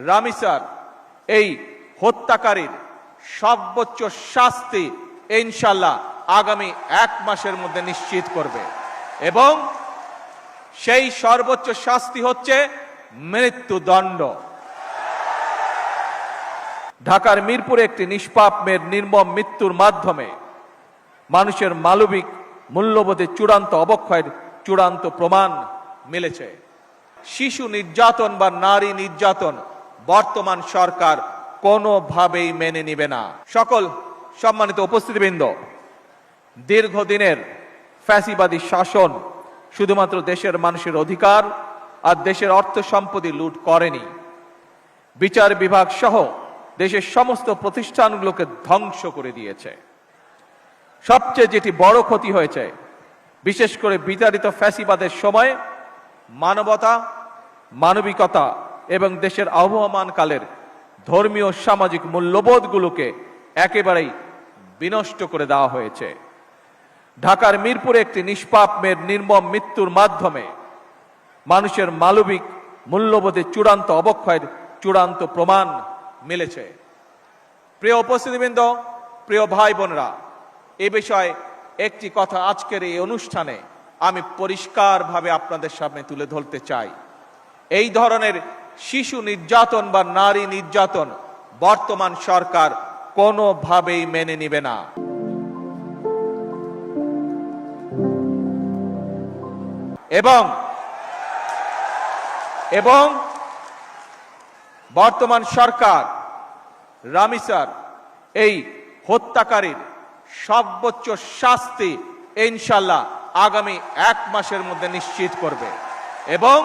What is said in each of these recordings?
রামিসার এই হত্যাকারীর সর্বোচ্চ শাস্তি ইনশাআল্লাহ আগামী 1 মাসের মধ্যে নিশ্চিত করবে এবং সেই সর্বোচ্চ শাস্তি হচ্ছে মৃত্যুদণ্ড। ঢাকার মিরপুরে একটি নিষ্পাপ মেয়ের নির্মম মৃত্যুর মাধ্যমে মানুষের মানবিক মূল্যবোধের চূড়ান্ত অবক্ষয়ের চূড়ান্ত প্রমাণ মিলেছে। শিশু নির্যাতন বা নারী নির্যাতন বর্তমান সরকার কোনোভাবেই মেনে নিবে না। সকল সম্মানিত উপস্থিতিবৃন্দ, দীর্ঘদিনের ফ্যাসিবাদী শাসন শুধুমাত্র দেশের মানুষের অধিকার আর দেশের অর্থ সম্পত্তি লুট করেনি, বিচার বিভাগ সহ দেশের সমস্ত প্রতিষ্ঠানগুলোকে ধ্বংস করে দিয়েছে। সবচেয়ে যেটি বড় ক্ষতি হয়েছে, বিশেষ করে বিতাড়িত ফ্যাসিবাদের সময় মানবতা, মানবিকতা এবং দেশের আবহমানকালের ধর্মীয় সামাজিক মূল্যবোধগুলোকে একেবারেই বিনষ্ট করে দেওয়া হয়েছে। ঢাকার মিরপুরে একটি নিষ্পাপ মেয়ের নির্মম মৃত্যুর মাধ্যমে মানুষের মানবিক মূল্যবোধের চূড়ান্ত অবক্ষয়ের চূড়ান্ত প্রমাণ মিলেছে। প্রিয় উপস্থিতিবৃন্দ, প্রিয় ভাই বোনেরা, এ বিষয়ে একটি কথা আজকের এই অনুষ্ঠানে আমি পরিষ্কারভাবে আপনাদের সামনে তুলে ধরতে চাই। এই ধরনের শিশু নির্যাতন বা নারী নির্যাতন বর্তমান সরকার কোনোভাবেই মেনে নিবে না। এবং বর্তমান সরকার রামিসার এই হত্যাকারীর সর্বোচ্চ শাস্তি ইনশাআল্লাহ আগামী 1 মাসের মধ্যে নিশ্চিত করবে এবং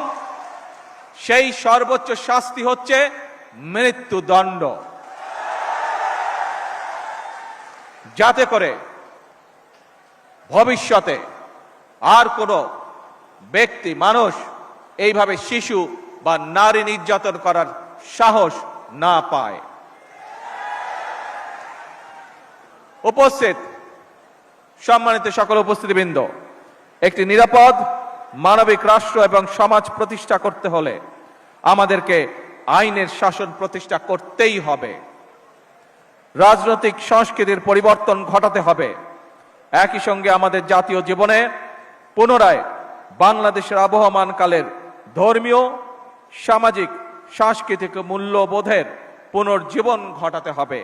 সেই সর্বোচ্চ শাস্তি হচ্ছে মৃত্যুদণ্ড, যাতে করে ভবিষ্যতে আর কোনো ব্যক্তি মানুষ এইভাবে শিশু বা নারী নির্যাতন করার সাহস না পায়। উপস্থিত সম্মানিত সকল উপস্থিতিবৃন্দ, একটি নিরাপদ মানবিক রাষ্ট্র এবং সমাজ প্রতিষ্ঠা করতে হলে আমাদেরকে আইনের শাসন প্রতিষ্ঠা করতেই হবে। রাজনৈতিক সংস্কৃতির পরিবর্তন ঘটাতে হবে। একই সঙ্গে আমাদের জাতীয় জীবনে পুনরায় বাংলাদেশের আবহমানকালের ধর্মীয়, সামাজিক, সাংস্কৃতিক মূল্যবোধের পুনর্জীবন ঘটাতে হবে।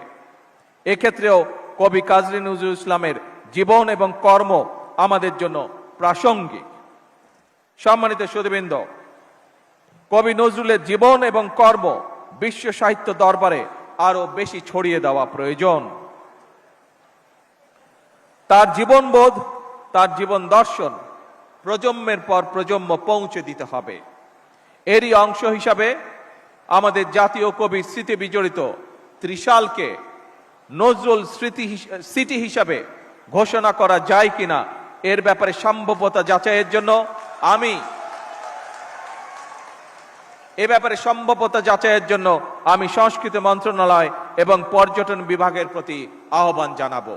এক্ষেত্রেও কবি কাজী নজরুল ইসলামের জীবন এবং কর্ম আমাদের জন্য প্রাসঙ্গিক। সম্মানিত সুধীবৃন্দ, কবি নজরুলের জীবন এবং কর্ম বিশ্ব সাহিত্য দরবারে আরো বেশি ছড়িয়ে দেওয়া প্রয়োজন। তার জীবনবোধ, তার জীবন দর্শন প্রজন্মের পর প্রজন্ম পৌঁছে দিতে হবে। এরই অংশ হিসাবে আমাদের জাতীয় কবির স্মৃতি বিজড়িত ত্রিশালকে নজরুল স্মৃতি হিসাবে ঘোষণা করা যায় কিনা এর ব্যাপারে সম্ভাব্যতা যাচাইয়ের জন্য আমি সংস্কৃতি মন্ত্রণালয় এবং পর্যটন বিভাগের প্রতি আহ্বান জানাবো।